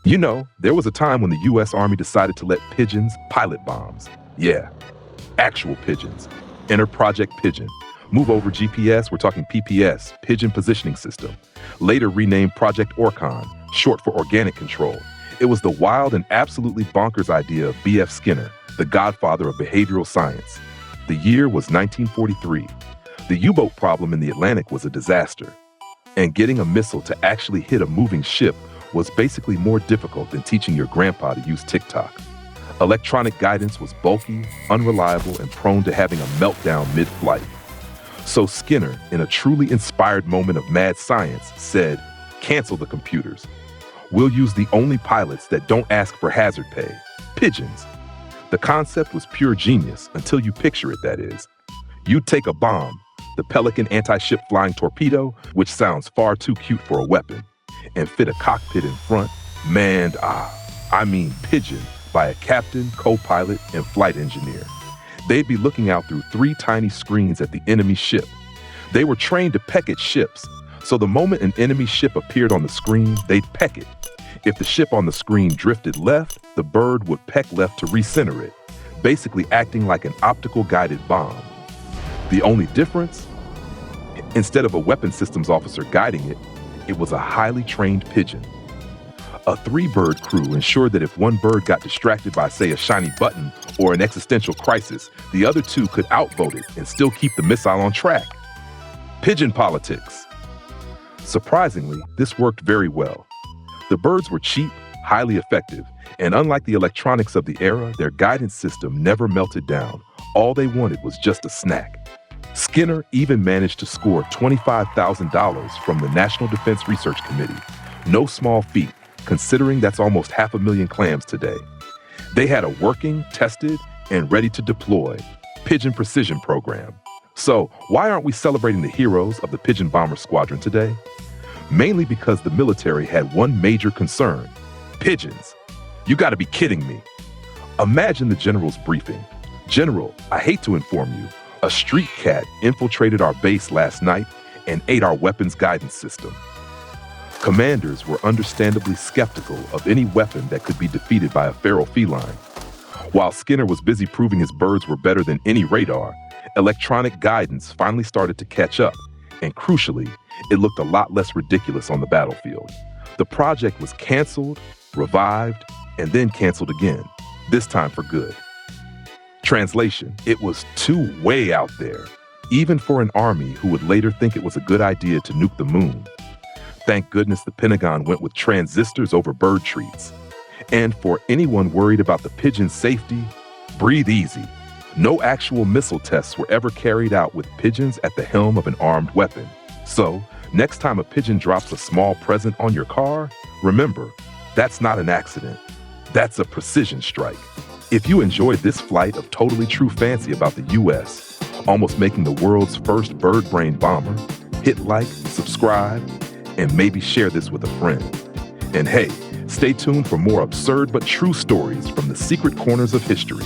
There was a time when the U.S. Army decided to let pigeons pilot bombs. Yeah, actual pigeons. Enter Project Pigeon. Move over GPS, we're talking PPS, Pigeon Positioning System. Later renamed Project Orcon, short for Organic Control. It was the wild and absolutely bonkers idea of B.F. Skinner, the godfather of behavioral science. The year was 1943. The U-boat problem in the Atlantic was a disaster. And getting a missile to actually hit a moving ship was basically more difficult than teaching your grandpa to use TikTok. Electronic guidance was bulky, unreliable, and prone to having a meltdown mid-flight. So Skinner, in a truly inspired moment of mad science, said, "Cancel the computers. We'll use the only pilots that don't ask for hazard pay, pigeons." The concept was pure genius until you picture it, that is. You'd take a bomb, the Pelican anti-ship flying torpedo, which sounds far too cute for a weapon, and fit a cockpit in front, manned, pigeon, by a captain, co-pilot, and flight engineer. They'd be looking out through 3 tiny screens at the enemy ship. They were trained to peck at ships, so the moment an enemy ship appeared on the screen, they'd peck it. If the ship on the screen drifted left, the bird would peck left to recenter it, basically acting like an optical guided bomb. The only difference? Instead of a weapons systems officer guiding it, it was a highly trained pigeon. A 3-bird crew ensured that if one bird got distracted by, say, a shiny button or an existential crisis, the other 2 could outvote it and still keep the missile on track. Pigeon politics. Surprisingly, this worked very well. The birds were cheap, highly effective, and unlike the electronics of the era, their guidance system never melted down. All they wanted was just a snack. Skinner even managed to score $25,000 from the National Defense Research Committee. No small feat, considering that's almost 500,000 clams today. They had a working, tested, and ready to deploy Pigeon Precision program. So why aren't we celebrating the heroes of the Pigeon Bomber Squadron today? Mainly because the military had one major concern: pigeons. You gotta be kidding me. Imagine the general's briefing. "General, I hate to inform you, a street cat infiltrated our base last night and ate our weapons guidance system." Commanders were understandably skeptical of any weapon that could be defeated by a feral feline. While Skinner was busy proving his birds were better than any radar, electronic guidance finally started to catch up, and crucially, it looked a lot less ridiculous on the battlefield. The project was canceled, revived, and then canceled again, this time for good. Translation: it was too way out there, even for an army who would later think it was a good idea to nuke the moon. Thank goodness the Pentagon went with transistors over bird treats. And for anyone worried about the pigeon's safety, breathe easy. No actual missile tests were ever carried out with pigeons at the helm of an armed weapon. So, next time a pigeon drops a small present on your car, remember, that's not an accident. That's a precision strike. If you enjoyed this flight of totally true fancy about the U.S., almost making the world's first bird-brain bomber, hit like, subscribe, and maybe share this with a friend. And hey, stay tuned for more absurd but true stories from the secret corners of history.